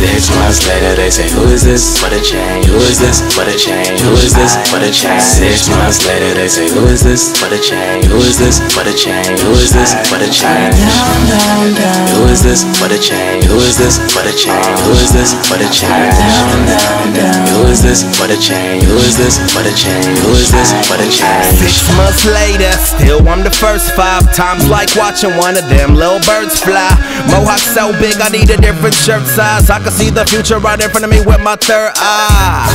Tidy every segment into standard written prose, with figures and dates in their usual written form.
6 months later, they say, who is this? For the change. Who is this? For the change. Who is this? For the change. 6 months later, they say, who is this? For the change. Who is this? For the change. Who is this? For the change. Who is this? For the change. Who is this? For the change. Who is this? For the change. Who is this? For the change. Who is this? For the change. Who is this? For the change. 6 months later, still I'm the first 5 times, like watching one of them little birds fly. Mohawk so big, I need a different shirt size. I can see the future right in front of me with my third eye.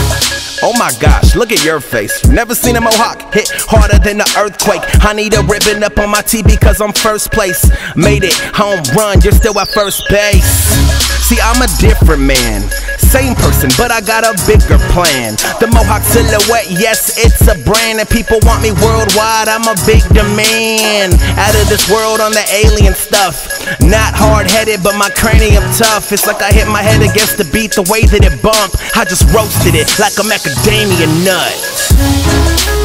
Oh my gosh, look at your face. You never seen a Mohawk hit harder than an earthquake. I need a ribbon up on my tee because I'm first place. Made it, home run, you're still at first base. See, I'm a different man, same person, but I got a bigger plan. The Mohawk silhouette, yes, it's a brand, and people want me worldwide. I'm a big demand. Out of this world on the alien stuff. Not hard-headed, but my cranium tough. It's like I hit my head against the beat, the way that it bump. I just roasted it like a macadamia nut.